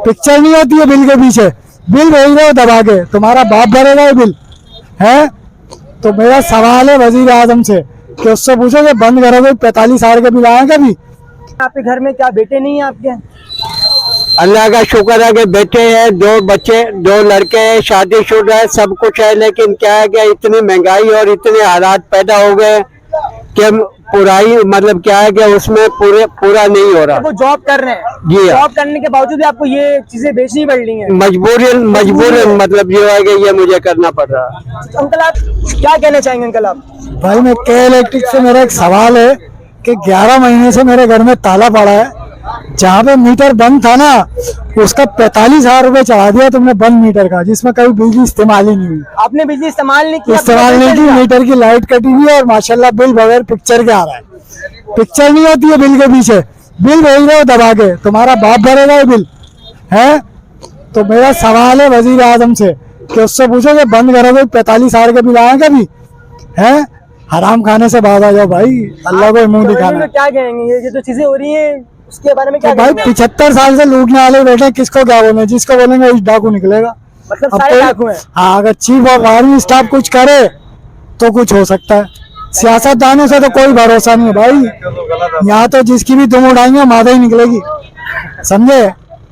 Picture नहीं होती है बिल के पीछे, बिल भेज रहे हो दबा के, तुम्हारा बाप भरेगा ये बिल है। तो मेरा सवाल है वजीर आजम से कि उससे पूछो कि बंद करोगे 45,000 के बिल आए कभी? आपके घर में क्या बेटे नहीं है आपके? अल्लाह का शुक्र है कि बेटे हैं, 2 बच्चे, 2 लड़के हैं, शादीशुदा है, सब कुछ है। लेकिन क्या है कि इतनी महंगाई और इतने हालात पैदा हो गए कि पुराई मतलब क्या है कि उसमें पूरा नहीं हो रहा। वो जॉब कर रहे हैं जी, जॉब करने के बावजूद भी आपको ये चीजें बेचनी पड़ रही हैं। मजबूरन मतलब ये है कि ये मुझे करना पड़ रहा है। अंकल आप क्या कहना चाहेंगे अंकल आप? भाई मैं के इलेक्ट्रिक से मेरा एक सवाल है कि 11 महीने से मेरे घर में ताला पड़ा है। जहाँ पे मीटर बंद था ना उसका 45,000 रुपए चढ़ा दिया तुमने बंद मीटर का, जिसमें कभी बिजली इस्तेमाल ही नहीं हुई। आपने बिजली इस्तेमाल नहीं की? मीटर की लाइट कटी हुई है और माशाल्लाह बिल बगैर पिक्चर के आ रहा है। पिक्चर नहीं होती है बिल के पीछे, बिल भेज रहे हो दबा के, तुम्हारा बाप भरेगा ये बिल है। तो मेरा सवाल है वजीर आजम से कि उससे पूछो कि बंद करोगे 45,000 के बिल आए कभी है। हराम खाने से बाहर आ जाओ भाई, अल्लाह को मुंह दिखाना। क्या कहेंगे ये जो चीजें हो रही है उसके बारे में क्या? भाई 75 साल से लूटने वाले बैठे हैं, किसको क्या बोले, जिसको बोलेंगे उस डाकू निकलेगा। मतलब सारे डाकू हैं। हाँ, अगर चीफ ऑफ आर्मी स्टाफ कुछ करे तो कुछ हो सकता है। सियासतदानों से तो कोई भरोसा नहीं है भाई, यहाँ तो जिसकी भी तुम उड़ाएंगे मादा ही निकलेगी, समझे।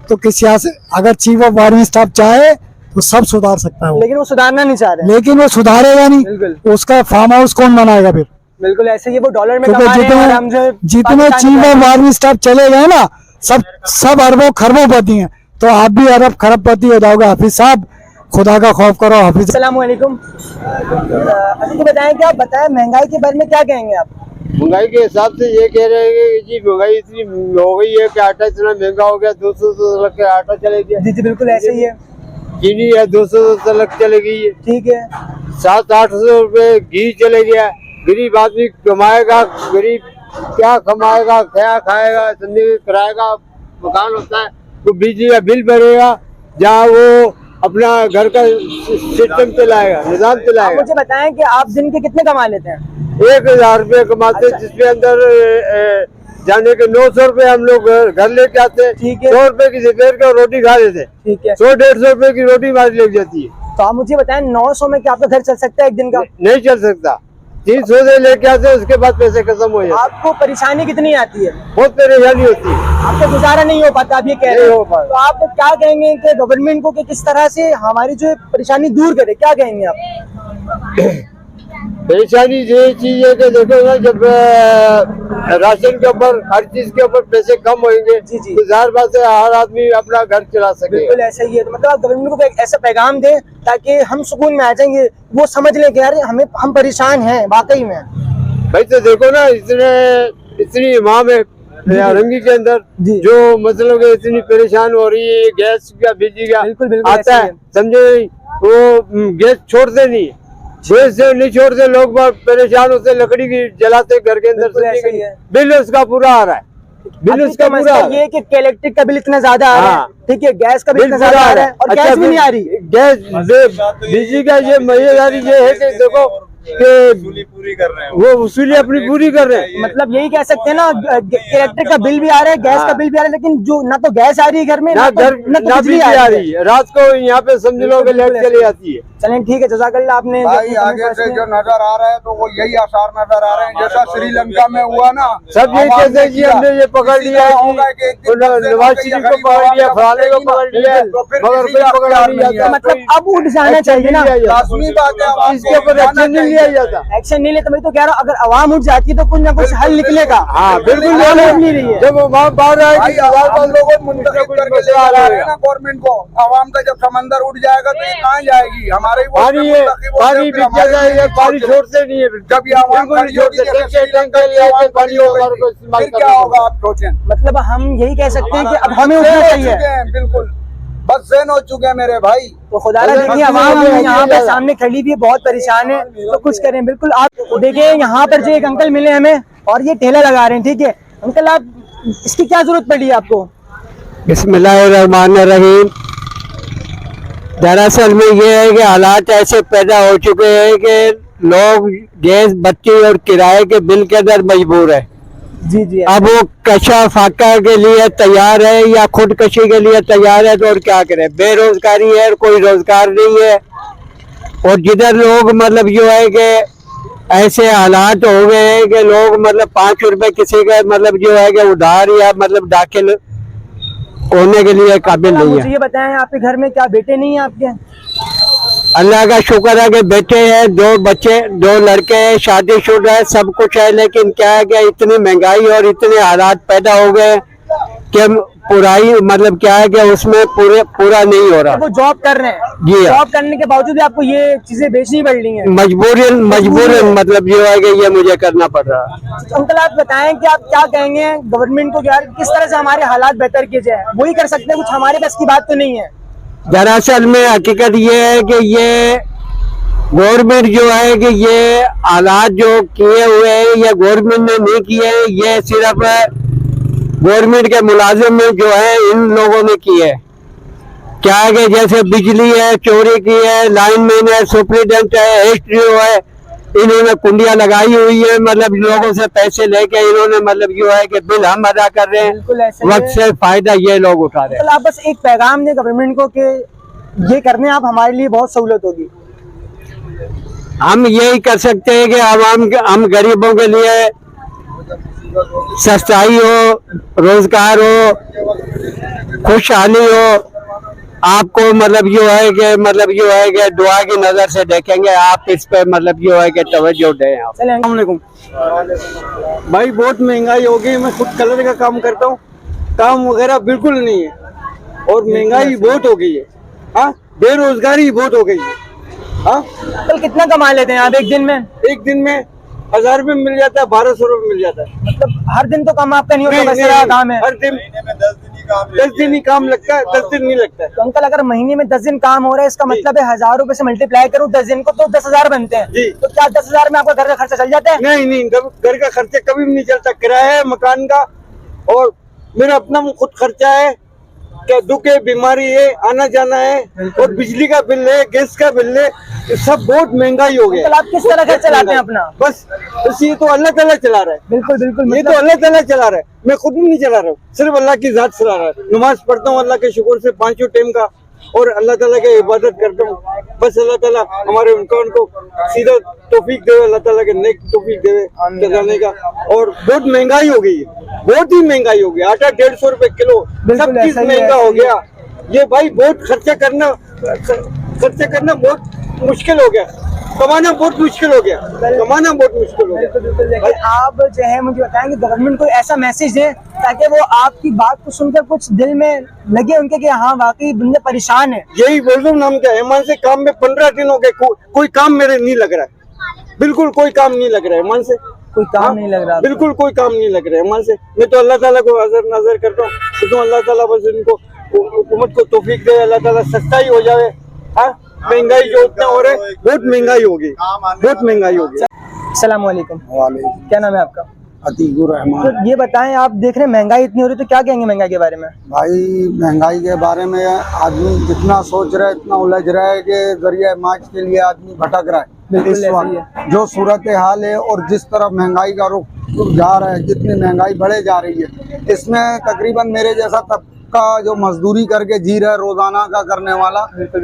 तो किस अगर चीफ ऑफ आर्मी स्टाफ चाहे तो सब सुधार सकता है वो, लेकिन वो सुधारना नहीं चाह रहे। लेकिन वो सुधारेगा नहीं, उसका फार्म हाउस कौन बनाएगा फिर? बिल्कुल ऐसे ही वो डॉलर में कमा रहे हैं। जितने चीफ ऑफ आर्मी स्टाफ चले गए ना सब अरबों खरबों पति हैं, तो आप भी अरब खरबपति हो जाओगे। हाफिज साहब खुदा का खौफ करो। हाफिज। अस्सलाम वालेकुम। अभी बताएं कि आप बताएं महंगाई के बारे में क्या कहेंगे आप? महंगाई के हिसाब से ये कह रहे हैं कि जी महंगाई इतनी हो गई है कि आटा इतना महंगा हो गया, 200 तक के आटा चले गया। जी बिल्कुल ऐसे ही है। चीनी है 200 तक चले गई है, ठीक है। 700-800 रुपए घी चले गया। गरीब आदमी कमाएगा, गरीब क्या कमाएगा, क्या खाएगा, जिंदगी कराएगा। मकान होता है वो बिजली का बिल भरेगा, जहाँ वो अपना घर का सिस्टम चलाएगा, निजाम चलाएगा। मुझे बताएं कि आप दिन के कितने कमा लेते हैं? 1,000 रुपए कमाते। अच्छा। जिसके अंदर जाने के 900 रुपए हम लोग घर लेके आते हैं। ठीक है। 100 रुपए की दोपहर का रोटी खा लेते हैं। ठीक है। 100-150 रुपए की रोटी हमारी लग जाती है। तो आप मुझे बताएं 900 में क्या आपका घर चल सकता है एक दिन का? नहीं चल सकता, 300 से लेके आते हैं, उसके बाद पैसे खत्म हो जाते। आपको परेशानी कितनी आती है? बहुत परेशानी होती है, आपको गुजारा नहीं हो पाता, आप ये कह रहे हो। तो आप क्या कहेंगे कि गवर्नमेंट को कि किस तरह से हमारी जो परेशानी दूर करे, क्या कहेंगे आप? परेशानी ये चीज है कि देखो ना, जब राशन के ऊपर हर चीज के ऊपर पैसे कम होंगे तो जाहिर बात है हर आदमी अपना घर चला सके। बिल्कुल ऐसा ही है। तो मतलब आप गवर्नमेंट को एक ऐसा पैगाम दें ताकि हम सुकून में आ जाएंगे, वो समझ लें कि यार हम परेशान हैं वाकई में। भाई तो देखो ना, इतनी इमाम है रंगी के अंदर जो मतलब इतनी परेशान हो रही है गैस का, बिजली का। बिल्कुल आता है, समझे, वो गैस छोड़ते नहीं, गैस से नहीं छोड़ते, लोग बहुत परेशान होते, लकड़ी की जलाते घर के अंदर, बिल उसका पूरा आ रहा है। बिल उसका पूरा ये कि इलेक्ट्रिक का बिल इतना ज्यादा आ रहा है, ठीक है, गैस का बिल इतना ज्यादा आ रहा है और गैस भी नहीं आ रही। गैस बिजली का ये मजेदारी ये है कि देखो पूरी कर रहे हैं, वो वसूली अपनी पूरी कर रहे हैं। मतलब यही कह सकते हैं ना, इलेक्ट्रिक का बिल भी आ रहा है, गैस का बिल भी आ रहा है, लेकिन जो ना तो गैस आ रही है घर में, ना बिजली आ रही है। रात को यहाँ पे समझ लो कि लाइट चली जाती है। चलें ठीक है, जज़ाकल्लाह। आपने भाई आगे से जो नजर आ रहा है तो वो यही आसार नजर आ रहे हैं, जैसा श्रीलंका में हुआ ना, सब यही कहते हैं कि हमने ये पकड़ लिया, नवाज शरीफ को पकड़ लिया, फलाने को पकड़ लिया, मगर कोई पकड़ा नहीं जाता। मतलब अब उठ जाना चाहिए ना, इसके ऊपर एक्शन नहीं लिया जाता। एक्शन नहीं लेता। मैं तो कह रहा हूँ अगर आवाम उठ जाती है तो कुछ ना कुछ हल निकलेगा। हाँ बिल्कुल नहीं रही है। जब आवाम बाहर आएगी, गवर्नमेंट को, आवाम का जब समंदर उठ जाएगा तो ये कहाँ जाएगी? हमारे पानी है, पानी बिक जाएगा, पानी छोड़ते नहीं है। जब ये आवाम खड़ी होगी फिर क्या होगा आप सोचें। मतलब हम यही कह सकते हैं कि अब हमें उठना चाहिए। बिल्कुल बस ज़हन हो चुके हैं मेरे भाई। तो खुदा देखिए आवाम यहाँ पे सामने खड़ी भी है, बहुत परेशान है, तो कुछ करें। बिल्कुल आप देखिए यहाँ पर जो एक अंकल मिले हमें और ये ठेला लगा रहे हैं, ठीक है अंकल, आप इसकी क्या जरूरत पड़ी आपको? बिस्मिल्लाहिर्रहमानिर्रहीम। दरअसल में ये है कि हालात ऐसे पैदा हो चुके हैं कि लोग गैस, बत्ती और किराए के बिल के अंदर मजबूर है। जी जी। अब वो कशा फाका के लिए तैयार है या खुदकशी के लिए तैयार है, तो और क्या करे, बेरोजगारी है, कोई रोजगार नहीं है। और जिधर लोग मतलब जो है कि ऐसे हालात हो गए हैं कि लोग मतलब 5 रुपए किसी का मतलब जो है कि उधार या मतलब दाखिल होने के लिए काबिल नहीं मुझे है। ये बताएं, आपके घर में क्या बेटे नहीं है आपके? अल्लाह का शुक्र है कि बेटे हैं, 2 बच्चे, 2 लड़के हैं, शादीशुदा है, सब कुछ है। लेकिन क्या है कि इतनी महंगाई और इतने हालात पैदा हो गए कि पुराई मतलब क्या है कि उसमें पूरा नहीं हो रहा। वो जॉब कर रहे हैं, जी हाँ। जॉब करने के बावजूद भी आपको ये चीजें बेचनी पड़ रही हैं। मजबूरन मतलब जो है कि ये मुझे करना पड़ रहा है। अंकल आप बताएं कि आप क्या कहेंगे गवर्नमेंट को, यार किस तरह से हमारे हालात बेहतर किए जाए? वही कर सकते हैं, कुछ हमारे बस की बात तो नहीं है। दरअसल में हकीकत ये है कि ये गवर्नमेंट जो है कि ये हालात जो किए हुए हैं ये गवर्नमेंट ने नहीं किए हैं, ये सिर्फ गवर्नमेंट के मुलाजिम जो है इन लोगों ने किए है। क्या है कि जैसे बिजली है चोरी की है, लाइनमैन है, सुप्रीडेंट है, एसडीओ है, इन्होंने कुंडियां लगाई हुई है, मतलब लोगों से पैसे लेके इन्होंने मतलब जो है कि बिल हम अदा कर रहे हैं, वक्त से फायदा ये लोग उठा रहे हैं। तो आप बस एक पैगाम दें गवर्नमेंट को कि ये करने आप हमारे लिए बहुत सहूलत होगी। हम यही कर सकते हैं कि हम गरीबों के लिए सस्ताई हो, रोजगार हो, खुशहाली हो। आपको मतलब जो है कि दुआ की नजर से देखेंगे, आप इस पे मतलब जो है कि तवज्जो दें। अस्सलाम वालेकुम। भाई बहुत महंगाई हो गई। मैं खुद कलर का काम करता हूँ, काम वगैरह बिल्कुल नहीं है और महंगाई बहुत हो गई है। हाँ, बेरोजगारी बहुत हो गई है। हाँ, कल कितना कमा लेते हैं आप एक दिन में? एक दिन में 1000 रुपये मिल जाता है, 1200 रुपये मिल जाता है। मतलब हर दिन तो काम आपका नहीं होता, नहीं, बस नहीं, काम है। हर दिन 10 दिन ही काम लगता है, 10 दिन नहीं लगता है। तो अंकल अगर महीने में 10 दिन काम हो रहा है, इसका मतलब है 1000 रुपए से मल्टीप्लाई करूँ 10 दिन को तो 10,000 बनते हैं। जी। तो क्या 10,000 में आपका घर का खर्चा चल जाता है? नहीं नहीं, घर का खर्चा कभी भी नहीं चलता। किराया है मकान का और मेरा अपना खुद खर्चा है, क्या दुख है, बीमारी है, आना जाना है, और बिजली का बिल है, गैस का बिल है, ये सब बहुत महंगाई हो गया। अंकल आप किस तरह घर चलाते हैं अपना? बस ये तो अल्लाह ताला चला रहा है। बिल्कुल बिल्कुल, ये तो अल्लाह ताला चला रहा है, मैं खुद भी नहीं चला रहा हूँ, सिर्फ अल्लाह की जात चला रहा है। नमाज पढ़ता हूँ अल्लाह के शुक्र से 5 टाइम का, और अल्लाह ताला की इबादत करता हूँ। बस अल्लाह ताला हमारे उनको सीधा तौफीक देवे, अल्लाह ताला के नेक तौफीक देवे चलाने का। और बहुत महंगाई हो गई है, बहुत ही महंगाई हो गई। आटा 150 रुपए किलो, सब चीज महंगा हो गया। ये भाई बहुत खर्चा करना बहुत मुश्किल हो गया, कमाना बहुत मुश्किल हो गया, कमाना बहुत मुश्किल हो गया। लेकिन आप जो है मुझे बताएंगे गवर्नमेंट को ऐसा मैसेज दें ताकि वो आपकी बात को सुनकर कुछ दिल में लगे उनके कि हाँ वाकई बंदे परेशान है। यही बोल रहा हूँ, नाम क्या है, से काम में 15 दिन हो गए, कोई काम मेरे नहीं लग रहा है, बिल्कुल कोई काम नहीं लग रहा है। मन से कोई काम नहीं लग रहा, बिल्कुल कोई काम नहीं लग रहा है मन से। मैं तो अल्लाह ताला को नजर करता हूँ, तो अल्लाह ताला बस इनको हुकूमत को तौफीक दे, अल्लाह ताला सस्ताई हो जाए। हाँ, महंगाई जो इतना हो रहा है, बहुत महंगाई होगी, बहुत महंगाई होगी। अस्सलाम वालेकुम। क्या नाम है आपका? अतीकुर रहमान। तो ये बताएं, आप देख रहे हैं महंगाई इतनी हो रही है, तो क्या कहेंगे महंगाई के बारे में? भाई महंगाई के बारे में आदमी जितना सोच रहा है इतना उलझ रहा है कि जरिया मार्च के लिए आदमी भटक रहा है। इस वक्त जो सूरत हाल है और जिस तरफ महंगाई का रुख जा रहा है, जितनी महंगाई बढ़े जा रही है, इसमें तकरीबन मेरे जैसा तबका जो मजदूरी करके जी रहा है रोजाना का करने वाला,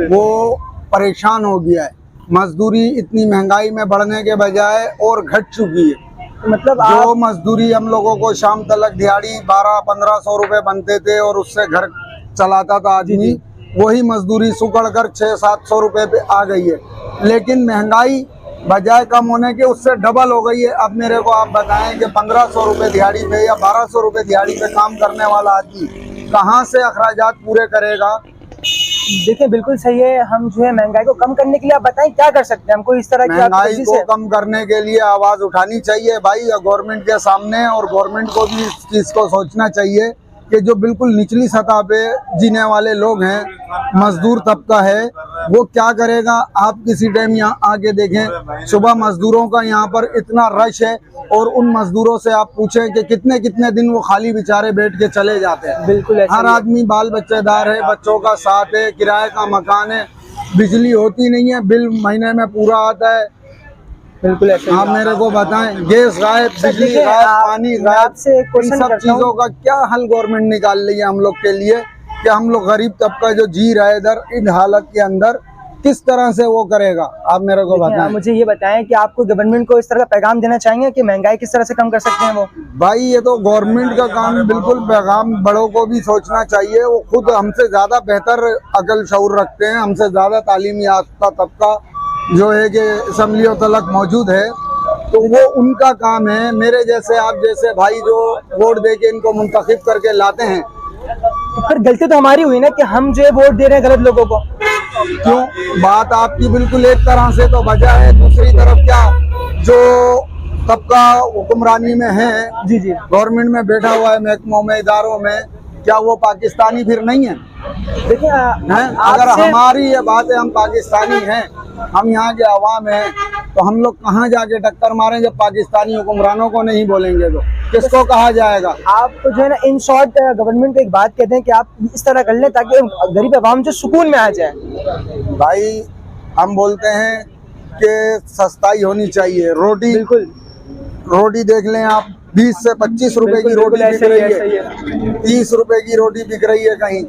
वो परेशान हो गया है। मजदूरी इतनी महंगाई में बढ़ने के बजाय और घट चुकी है। मतलब जो मजदूरी हम लोगों को शाम तलक दिहाड़ी 1200-1500 रुपए बनते थे और उससे घर चलाता था आदमी, वही मजदूरी सुकड़ कर 600-700 रुपए पे आ गई है। लेकिन महंगाई बजाय कम होने के उससे डबल हो गई है। अब मेरे को आप बताएं कि 1500 रुपए दिहाड़ी पे या 1200 रुपए दिहाड़ी पे काम करने वाला आदमी कहाँ से अखराजात पूरे करेगा? देखिए बिल्कुल सही है। हम जो है महंगाई को कम करने के लिए आप बताएं क्या कर सकते हैं? हमको इस तरह की महंगाई को कम करने के लिए आवाज उठानी चाहिए भाई गवर्नमेंट के सामने, और गवर्नमेंट को भी इस चीज को सोचना चाहिए कि जो बिल्कुल निचली सतह पे जीने वाले लोग हैं, मजदूर तबका है, वो क्या करेगा। आप किसी टाइम यहाँ आके देखें, सुबह मजदूरों का यहाँ पर इतना रश है और उन मजदूरों से आप पूछें कि कितने कितने दिन वो खाली बेचारे बैठ के चले जाते हैं। बिल्कुल हर आदमी बाल बच्चेदार है, बच्चों का साथ है, किराए का मकान है, बिजली होती नहीं है, बिल महीने में पूरा आता है, बिल्कुल ऐसे ही आप मेरे को बताएं, गैस गायब, बिजली देखिए, गायब, आप- पानी मैं गायब, आपसे एक इन क्वेश्चन सब करता हूं। चीजों का क्या हल गवर्नमेंट निकाल रही है हम लोग के लिए, कि हम लोग गरीब तबका जो जी रहा है इधर इन हालत के अंदर, किस तरह से वो करेगा? आप मेरे को देखिए, आप बताएं मुझे ये बताएं कि आपको गवर्नमेंट को इस तरह का पैगाम देना चाहेंगे कि महंगाई किस तरह से कम कर सकते हैं वो? भाई। ये तो गवर्नमेंट का काम, बिल्कुल पैगाम बड़ों को भी सोचना चाहिए। वो खुद हमसे ज्यादा बेहतर अकल शऊर रखते हैं, हमसे ज्यादा तालीमी याफ्ता तबका जो है कि असम्बलियों तलक मौजूद है, तो वो उनका काम है। मेरे जैसे, आप जैसे भाई जो वोट दे के इनको मुंतखब करके लाते हैं, तो फिर गलती तो हमारी हुई ना कि हम जो है वोट दे रहे हैं गलत लोगों को। क्यों? बात आपकी बिल्कुल एक तरह से तो वजह है, दूसरी तरफ क्या जो तबका हुक्मरानी में है, जी जी, गवर्नमेंट में बैठा हुआ है, महकमों में, इदारों में, क्या वो पाकिस्तानी फिर नहीं है? देखिए हैं? अगर हमारी ये बात है हम पाकिस्तानी हैं, हम यहाँ के अवाम हैं, तो हम लोग कहाँ जाके टक्कर मारें जब पाकिस्तानी हुक्मरानों को नहीं बोलेंगे तो किसको कहा जाएगा? आप जो है ना इन शॉर्ट गवर्नमेंट को एक बात कहते हैं कि आप इस तरह कर लें ताकि गरीब आवाम जो सुकून में आ जाए। भाई हम बोलते हैं कि सस्ताई होनी चाहिए। रोटी, बिल्कुल रोटी देख लें आप, 20 से 25 रुपए की रोटी बिक ऐसे ही रही ऐसे ही है, 30 रुपए की रोटी बिक रही है कहीं।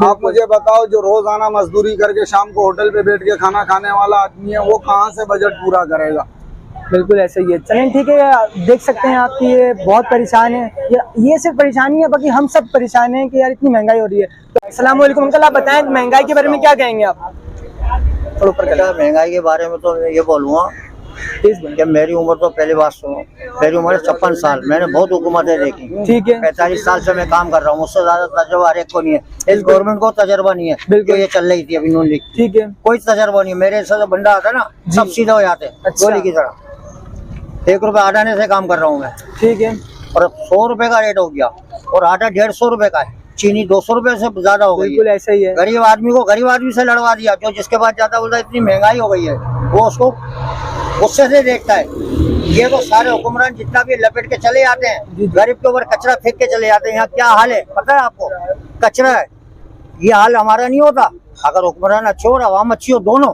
आप मुझे बताओ, जो रोजाना मजदूरी करके शाम को होटल पे बैठ के खाना खाने वाला आदमी है, वो कहाँ से बजट पूरा करेगा? बिल्कुल ऐसे ही है। चलें ठीक है, देख सकते हैं आपकी ये बहुत परेशान है, ये सिर्फ परेशानी है, बाकी हम सब परेशान हैं कि यार इतनी महंगाई हो रही है। तो अस्सलाम वालेकुम अंकल, आप बताएं महंगाई के बारे में क्या कहेंगे आप? थोड़ा ऊपर बेटा, महंगाई के बारे में तो मैं ये बोलूँगा कि मेरी उम्र तो पहली बात सुनो, मेरी उम्र है 56 साल। मैंने बहुत हुकूमतें देखी, ठीक है, 45 साल से मैं काम कर रहा हूँ। मुझसे ज्यादा तजुर्बा हर एक को नहीं है, इस गवर्नमेंट को तजुर्बा नहीं है। बिल्कुल। जो ये चल रही थी अभी नून लीग, ठीक है, कोई तजुर्बा नहीं है। मेरे से जो बंदा आता है ना, सब सीधा हो जाते हैं, अच्छा। गोली की तरह। 1 रुपए आटाने से काम कर रहा हूँ मैं, ठीक है, और 100 रुपए का रेट हो गया, और आटा 150 रुपए का है, चीनी 200 रुपए से ज्यादा हो गई बिल्कुल है। ऐसा ही है। गरीब आदमी को गरीब आदमी से लड़वा दिया। जो जिसके पास जाता बोलता इतनी महंगाई हो गई है, वो उसको गुस्से से देखता है। ये तो सारे हुक्मरान जितना भी लपेट के चले जाते हैं, गरीब के ऊपर कचरा फेंक के चले जाते हैं। यहाँ क्या हाल है पता है आपको? कचरा है। ये हाल हमारा नहीं होता अगर हुक्मरान अच्छे हो और आवाम अच्छी हो। दोनों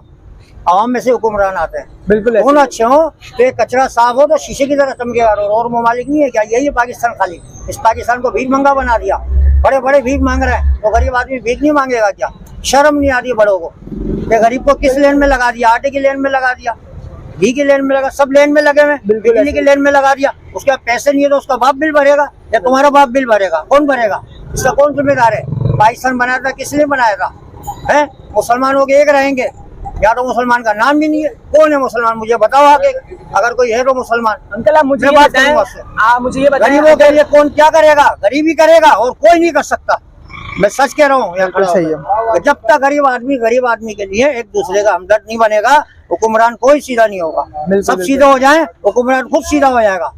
आवाम में से हुक्मरान आते हैं, बिल्कुल दोनों अच्छे हो तो ये कचरा साफ हो तो शीशे की तरह चमकेगा। और ममालिक नहीं है क्या? यही है पाकिस्तान। खाली इस पाकिस्तान को भीख मंगा बना दिया। बड़े बड़े भीख मांग रहे हैं, तो गरीब आदमी भीख नहीं मांगेगा क्या? शर्म नहीं आती बड़ों को? ये गरीब को किस लेन में लगा दिया? आटे की लेन में लगा दिया, घी की लेन में लगा, सब लेन में लगे हुए, बिजली की लेन में लगा दिया। उसके बाद पैसे नहीं है तो उसका बाप बिल भरेगा या तुम्हारा बाप बिल भरेगा? कौन भरेगा? इसका कौन जिम्मेदार है? पाकिस्तान बनाया था किस लिए बनाया था? है मुसलमान लोग एक रहेंगे, या तो मुसलमान का नाम भी नहीं है। कौन है मुसलमान? मुझे बताओ आगे, अगर कोई है तो मुसलमान। अंकल आप मुझे मैं ये बात बताएं, करूंगा उससे। आप मुझे ये बताएं गरीबों के लिए कौन क्या करेगा? गरीब ही करेगा और कोई नहीं कर सकता। मैं सच कह रहा हूँ। बिल्कुल सही है। जब तक गरीब आदमी के लिए एक दूसरे का हमदर्द नहीं बनेगा, हुक्मरान कोई सीधा नहीं होगा। सब सीधे हो जाए, हुक्मरान खुद सीधा हो जाएगा।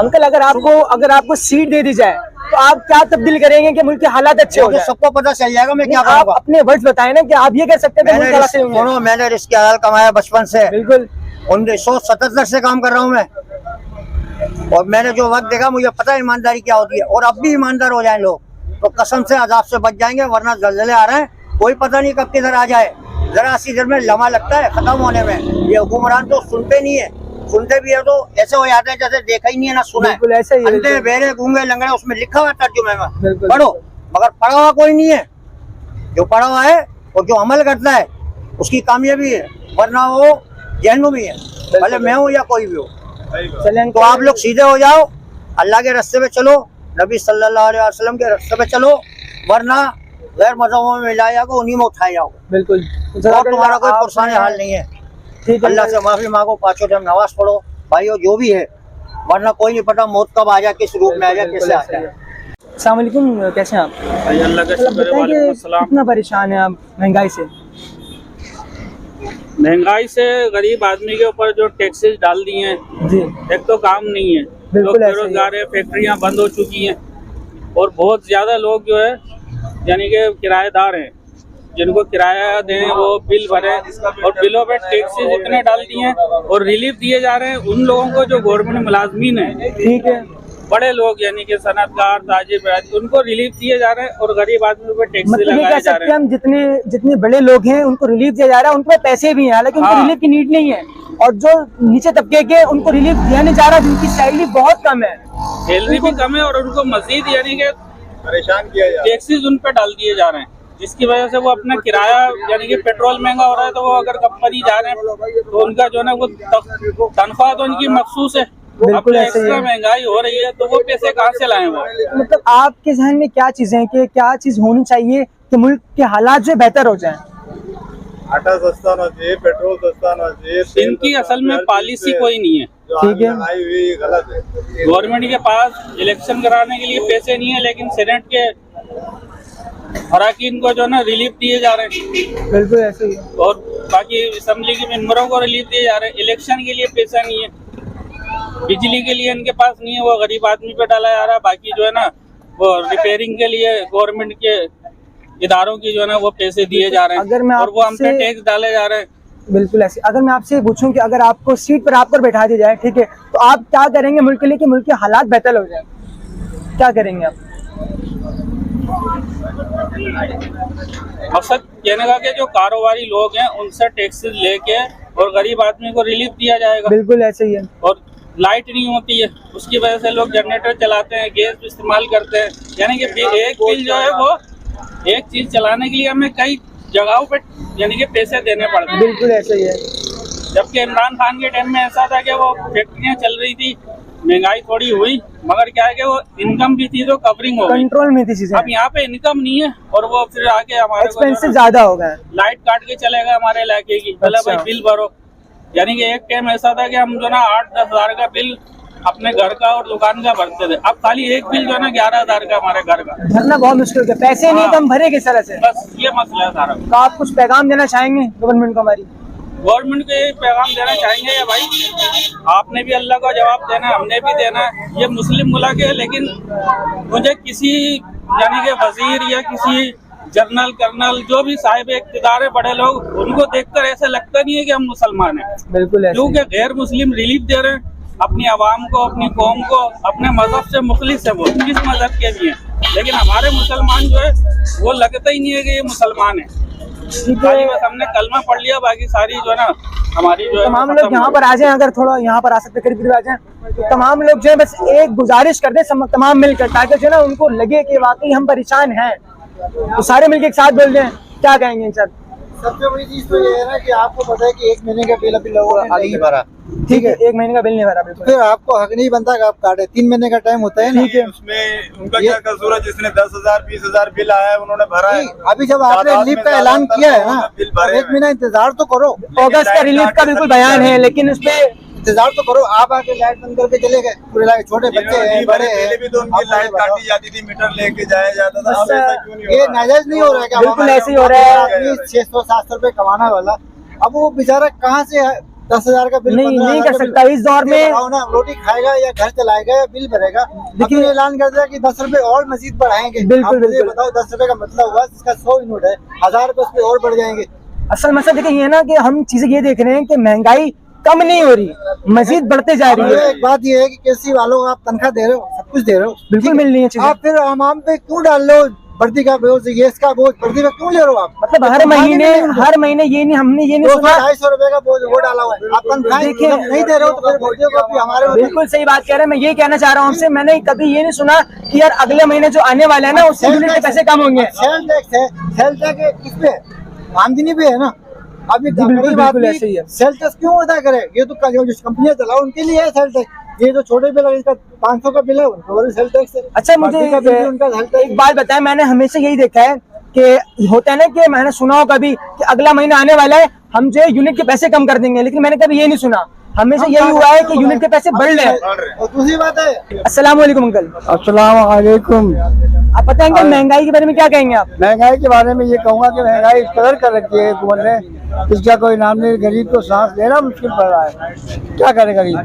अंकल अगर आपको सीट दे दी जाए तो आप क्या तब्दील करेंगे कि मुल्क के हालात अच्छे हो तो जाए? सबको पता चल जाएगा मैं क्या आप करूँगा। अपने वर्ड्स बताएं ना कि आप ये कर सकते हैं मुल्क हालात सही होंगे। सुनो, मैंने रिस्क हलाल कमाया बचपन से। बिल्कुल 1977 से काम कर रहा हूँ मैं, और मैंने जो वक्त देखा मुझे पता है ईमानदारी क्या होती है। और अब भी ईमानदार हो जाए लोग तो कसम से अजाब से बच जाएंगे, वरना जल्जले आ रहे हैं, कोई पता नहीं कब किधर आ जाए। जरा सी देर में लम्हा लगता है खत्म होने में। ये हुक्मरान तो सुनते नहीं है, सुनते भी है तो ऐसे हो जाते हैं जैसे देखा ही नहीं है ना सुना है। बिल्कुल ऐसे ही है, अंधे बहरे गूंगे लंगड़े, उसमें लिखा हुआ तर्जुमे में बिल्कुल। पढ़ो, मगर पढ़ा हुआ कोई नहीं है। जो पढ़ा हुआ है और जो अमल करता है उसकी कामयाबी है, वरना वो जहन्नुमी है, भले मैं हूँ या कोई भी हो। चलें तो आप लोग सीधे हो जाओ, अल्लाह के रास्ते पे चलो, नबी सल्लल्लाहु अलैहि वसल्लम के रास्ते पे चलो, वरना गैर मजहबों में मिलाया जाओगे, उन्हीं में उठाए जाओगे। बिल्कुल और तुम्हारा कोई परेशानी हाल नहीं है। ठीक है अल्लाह से माफी मांगो, 5 टाइम नमाज पढ़ो भाइयों, जो भी है, वरना कोई नहीं पता मौत कब आ जाए, किस रूप में आ जाए, कैसे आ जाए। अस्सलाम वालेकुम, कैसे हैं आप? अल्लाह का मतलब शुक्र है। बताएं वालेकुम कि अस्सलाम। कितना परेशान है आप महंगाई से? महंगाई से गरीब आदमी के ऊपर जो टैक्सेस डाल दिए हैं, जी एक तो काम नहीं है, लोग बिल्कुल ऐसे ही है। बेरोजगार है, फैक्ट्रियां बंद हो चुकी हैं, और बहुत ज्यादा लोग जो है यानी कि किराएदार हैं, जिनको किराया दें वो बिल भरें, और बिलों पे टैक्सेस इतने डाल दिए हैं और रिलीफ दिए जा रहे हैं उन लोगों को जो गवर्नमेंट मुलाजमीन है। ठीक है, बड़े लोग यानी कि सनतकार, ताजिर, उनको रिलीफ दिए जा रहे हैं और गरीब आदमी पर टैक्स मतलब ये लगाए कह जा सकते रहे हैं हम जितने बड़े लोग हैं उनको रिलीफ दिया जा रहा है, उनके पास पैसे भी हैं, हालांकि उनको हाँ। रिलीफ की नीड नहीं है। और जो नीचे तबके के उनको रिलीफ दिया नहीं जा रहा, जिनकी सैलरी बहुत कम है, सैलरी भी कम है और उनको मजीद यानी कि परेशान किया जा टैक्सेस उन पर डाल दिए जा रहे हैं, जिसकी वजह से वो अपना किराया यानी कि पेट्रोल महंगा हो रहा है, तो वो अगर कंपनी जा रहे हैं तो उनका जो है ना वो तनख्वाह तो उनकी मखसूस है। बिल्कुल अब ऐसे ही एक्स्ट्रा है। महंगाई हो रही है तो वो पैसे कहाँ से लाएं वो। मतलब आपके जहन में क्या चीजें हैं कि क्या चीज होनी चाहिए कि मुल्क के हालात जो बेहतर हो जाएं? आटा सस्ता होना चाहिए, पेट्रोल सस्ता होना चाहिए। इनकी असल में पॉलिसी कोई नहीं है, ठीक है। हुई गलत है। गवर्नमेंट के पास इलेक्शन कराने के लिए पैसे नहीं है, लेकिन सेनेट के अरकान को जो है ना रिलीफ दिए जा रहे हैं बिल्कुल ऐसे ही है। और बाकी असेंबली के मेंबरों को रिलीफ दिए जा रहे हैं। इलेक्शन के लिए पैसा नहीं है, बिजली के लिए इनके पास नहीं है, वो गरीब आदमी पे डाला जा रहा है। बाकी जो है ना वो रिपेयरिंग के लिए गवर्नमेंट के इदारों की जो है ना वो पैसे दिए जा रहे अगर हैं मैं और वो हम पे आपसे- टैक्स डाले जा रहे हैं। बिल्कुल ऐसे। अगर मैं आपसे पूछूं कि अगर आपको सीट पर आपको बैठा दिया जाए, ठीक है, तो आप क्या करेंगे मुल्क के लिए कि मुल्क के हालात बेहतर हो जाए? क्या करेंगे आप? मकसद कहने का कि जो कारोबारी लोग हैं उनसे टैक्सेस लेके और गरीब आदमी को रिलीफ दिया जाएगा। बिल्कुल ऐसे ही है। और लाइट नहीं होती है, उसकी वजह से लोग जनरेटर चलाते हैं, गैस इस्तेमाल करते हैं, यानी कि एक बिल जो है वो एक चीज चलाने के लिए हमें कई जगहों पे यानी कि पैसे देने पड़ते हैं। बिल्कुल ऐसे ही है। जबकि इमरान खान के टाइम में ऐसा था कि वो फैक्ट्रियां चल रही थी, महंगाई थोड़ी हुई, मगर क्या है कि वो इनकम भी थी तो कवरिंग हो गई। कंट्रोल में थी चीजें, अब यहाँ पे इनकम नहीं है और वो फिर आके हमारे को एक्सपेंसिव ज्यादा हो गए। लाइट काट के चले गए हमारे इलाके की, बोला अच्छा। भाई बिल भरो। यानी कि एक टाइम ऐसा था कि हम जो ना 8-10 हजार का बिल अपने घर का और दुकान का भरते थे, अब खाली एक बिल जो है ना 11,000 का हमारे घर का। भरना बहुत मुश्किल हो गया, पैसे नहीं तो हम भरे किस तरह से? बस ये मसला है सारा। तो आप कुछ पैगाम देना चाहेंगे गवर्नमेंट को हमारी? गवर्नमेंट को ये पैगाम देना चाहेंगे या भाई आपने भी अल्लाह को जवाब देना है, हमने भी देना है। ये मुस्लिम मुल्क है, लेकिन मुझे किसी यानी कि वजीर या किसी जनरल कर्नल जो भी साहिब इख्तिदार है बड़े लोग, उनको देखकर ऐसा लगता नहीं है कि हम मुसलमान हैं। बिल्कुल ऐसे। क्योंकि गैर मुस्लिम रिलीफ दे रहे हैं अपनी आवाम को, अपनी कौम को, अपने मजहब से मुखलिस है, वो किस मजहब के भी हैं, लेकिन हमारे मुसलमान जो है वो लगता ही नहीं है कि ये मुसलमान है। खाली बस हमने कलमा पढ़ लिया, बाकी सारी जो है ना हमारी जो है तमाम लोग यहाँ पर आ जाएं, अगर थोड़ा यहाँ पर आ सकते करीब करीब आ जाएं, तो तमाम लोग जो है बस एक गुजारिश कर दे तमाम मिलकर, ताकि जो है ना उनको लगे कि वाकई हम परेशान हैं, तो सारे मिलकर एक साथ बोल दें। क्या कहेंगे सर? सबसे बड़ी चीज तो ये है ना कि आपको पता है कि 1 महीने का बिल अभी लोगों ने नहीं भरा, ठीक है, 1 महीने का बिल नहीं भरा, बिल्कुल। फिर आपको हक नहीं बनता कि आप काटे, 3 महीने का टाइम होता है ना। ठीक है। उसमें उनका क्या कसूर है? जिसने 10,000 20,000 बिल आया है उन्होंने भरा है। अभी जब आपने रिलीफ का ऐलान किया है ना, बिल भरे 1 महीना इंतजार तो करो, अगस्त का रिलीफ का बिल्कुल बयान है, लेकिन उस पे इंतजार तो करो। आप आके लाइट बंद करके चले गए, पूरे लाइट, छोटे बच्चे हैं, बड़े हैं, पहले भी तो उनकी आप लाइट बताओ। काटी जाती थी, मीटर लेके जाया जाता था। अब अच्छा, ऐसा क्यों नहीं हो ये रहा? नाजायज नहीं हो रहा है क्या? बिल्कुल ऐसे ही हो रहा है। 600-700 रुपए कमाने वाला, अब वो बेचारा कहाँ से 10,000 का बिल, नहीं 15,000 कर का बिल- सकता इस दौर में। बताओ ना, रोटी खाएगा या घर चलाएगा या बिल भरेगा? देखिए ऐलान कर दिया कि 10 रुपए और मजीद बढ़ाएंगे। बिल्कुल, आप मुझे बिल्कुल। बताओ 10 रुपए का मतलब हुआ जिसका 100 यूनिट है, 1000 रुपए उस पे और बढ़ जाएंगे। असल मसला देखिए ये ना कि हम चीजें ये देख रहे हैं कि महंगाई कम नहीं हो रही, मजीद बढ़ते जा रही ये है। एक बात ये है कि केसी वालों को आप तनख्वाह दे रहे हो, सब कुछ दे रहे हो, बिल्कुल मिल रही है चीजें। आप फिर आम पे क्यों डाल रहे हो बढ़ती का बोझ, गैस का बोझ बढ़ती पे क्यों ले रहे हो आप? मतलब हर महीने ये नहीं, हमने ये नहीं सुना। 200-250 रुपए का बोझ वो डाला हुआ है, आप तनख्वाह देखिए- नहीं दे रहे हो तो फिर बोझों को भी हमारे ऊपर- बिल्कुल सही बात कह रहे हैं। मैं ये कहना चाह रहा हूँ आपसे, मैंने कभी ये नहीं सुना कि यार अगले महीने जो आने वाला है ना उससे यूनिट के पैसे कम होंगे। सेल टैक्स है, सेल टैक्स किस पे है? आमदनी पे है ना। अब ये बिल्कुल, गरीब बिल्कुल आदमी ऐसे ही है। सेल टैक्स क्यों अदा करे? ये तो जो कंपनियां चलाओ उनके लिए है सेल टैक्स। ये जो छोटे बिल है, इसका 500 का बिल है, उनको भी सेल टैक्स है। अच्छा मुझे बाकी का बिल भी उनका सेल टैक्स एक बात बताएं, मैंने हमेशा यही देखा है कि होता है ना कि मैंने सुना हो कभी कि अगला महीना आने वाला है, हम जो है यूनिट के पैसे कम कर देंगे, लेकिन मैंने कभी ये नहीं सुना। हमेशा यही हुआ है कि यूनिट के पैसे बढ़ रहे हैं। और दूसरी बात है, अस्सलाम वालेकुम अंकल, अस्सलाम वालेकुम। आप बताएंगे महंगाई के बारे में क्या कहेंगे आप? महंगाई के बारे में ये कहूँगा कि महंगाई इस कदर कर रखी है हुकूमत ने, इसका कोई नाम नहीं। गरीब को सांस लेना मुश्किल पड़ रहा है, क्या करे गरीब?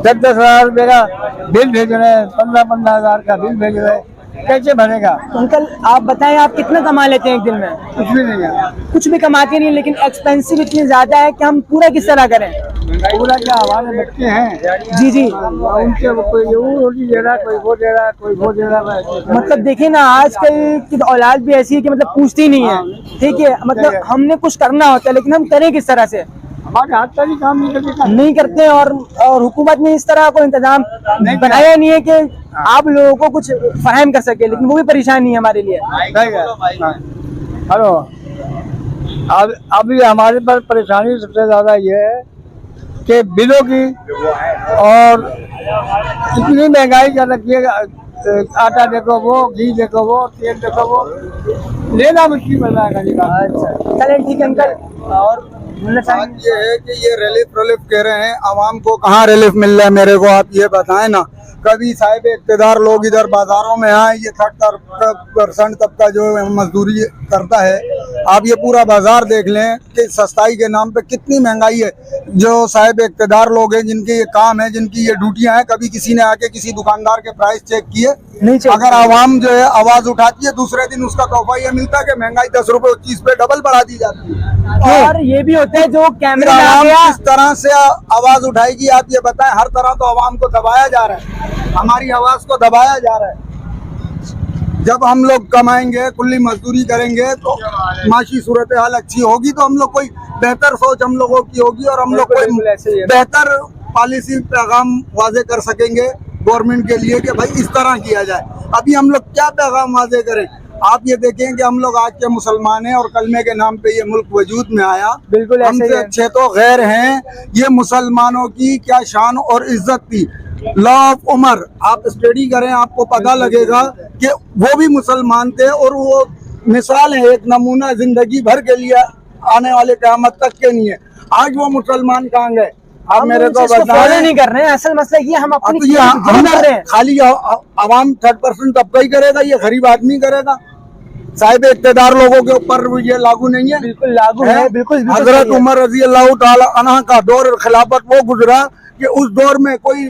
10-10 हजार रुपये का बिल भेज रहे हैं, 15-15 हजार का बिल भेज रहे हैं, कैसे भरेगा? तो अंकल आप बताएं, आप कितना कमा लेते हैं एक दिन में? कुछ भी नहीं है। कुछ भी कमाते नहीं, लेकिन एक्सपेंसिव इतनी ज्यादा है कि हम पूरा किस तरह करें? पूरा क्या हमारे बच्चे हैं, जी जी, उनके कोई वो रोटी दे रहा है, कोई वो दे रहा है, कोई वो दे रहा है। मतलब देखिए ना, आजकल की तो औलाद भी ऐसी है कि मतलब पूछती नहीं है। ठीक है, मतलब हमने कुछ करना होता है, लेकिन हम करें किस तरह से? हमारे हाथ का भी काम नहीं करते हैं, और हुकूमत ने इस तरह को इंतजाम बनाया नहीं है कि आप लोगों को कुछ फराहम कर सके, लेकिन वो भी परेशानी है हमारे लिए। हेलो, अब अभी हमारे पास परेशानी सबसे ज्यादा ये है कि बिलों की, और इतनी महंगाई कर रखी है। आटा देखो वो, घी देखो वो, तेल देखो वो, लेना मुश्किल बन रहा है। अच्छा चलें, ठीक है अंकल। और बात ये है कि ये रिलीफ कह रहे हैं, आवाम को कहाँ रिलीफ मिल रहा है मेरे को आप ये बताएं ना। कभी साहिब इक़्तिदार लोग इधर बाजारों में आए, ये 30% तबका जो मजदूरी करता है, आप ये पूरा बाजार देख लें कि सस्ताई के नाम पे कितनी महंगाई है। जो साहिब इक़्तिदार लोग हैं, जिनके ये काम है, जिनकी ये ड्यूटियां हैं, कभी किसी ने आके किसी दुकानदार के प्राइस चेक किए? नहीं चेक। अगर आवाम जो है आवाज उठाती है, दूसरे दिन उसका तोहफा ये मिलता है कि महंगाई 10 रुपए 25 पे डबल बढ़ा दी जाती है। और ये भी होता है जो कैमरे में आ आवाम गया, किस तरह से आवाज उठाएगी आप ये बताएं। हर तरह तो आवाम को दबाया जा रहा है, हमारी आवाज को दबाया जा रहा है। जब हम लोग कमाएंगे, खुली मजदूरी करेंगे, तो माशी सूरत हाल अच्छी होगी, तो हम लोग कोई बेहतर सोच हम लोगों की होगी, और हम लोग कोई बेहतर पॉलिसी पैगाम वाजे कर सकेंगे गवर्नमेंट के लिए कि भाई इस तरह किया जाए। अभी हम लोग क्या पैगाम वाजे करें? आप ये देखें कि हम लोग आज के मुसलमान हैं और कलमे के नाम पे ये मुल्क वजूद में आया। बिल्कुल ऐसे ही हमसे है। अच्छे तो गैर हैं। ये मुसलमानों की क्या शान और इज्जत थी। लॉ ऑफ उमर आप स्टडी करें, आपको पता लगेगा कि वो भी मुसलमान थे, और वो मिसाल है, एक नमूना जिंदगी भर के लिए आने वाले क़यामत तक के नहीं है। आज वो मुसलमान कहाँ गए? आप हम मेरे उन को चीज़ को फॉलो बताएं। नहीं कर रहे हैं। असल मसला ये हम अपनी तो ये हम कर रहे हैं। खाली आवाम 30% तबका ही करेगा, ये गरीब आदमी करेगा? साहिब इक़्तिदार लोगों के ऊपर ये लागू नहीं है? बिल्कुल लागू है, बिल्कुल हजरत उमर रजी अल्लाह ताला अन्हा का दौर खिलाफत वो गुजरा कि उस दौर में कोई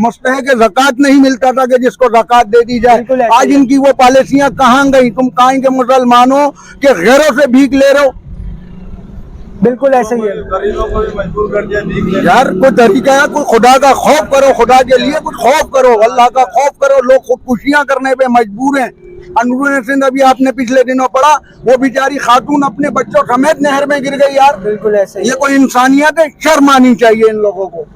मुस्तहक ज़कात नहीं मिलता था कि जिसको ज़कात दे दी जाए। आज इनकी वो पॉलिसियां कहाँ गई? तुम कहाँ के मुसलमानों के गैरों से भीख ले रहे हो? बिल्कुल ऐसे ही है यार, कोई तरीका है? कोई खुदा का खौफ करो, खुदा के लिए कुछ खौफ करो, अल्लाह का खौफ करो। लोग खुदकुशियां करने पे मजबूर हैं। अनूर सिंध अभी आपने पिछले दिनों पढ़ा, वो बेचारी खातून अपने बच्चों समेत नहर में गिर गई। यार बिल्कुल ऐसे ही ये कोई इंसानियत है? शर्म आनी चाहिए इन लोगों को।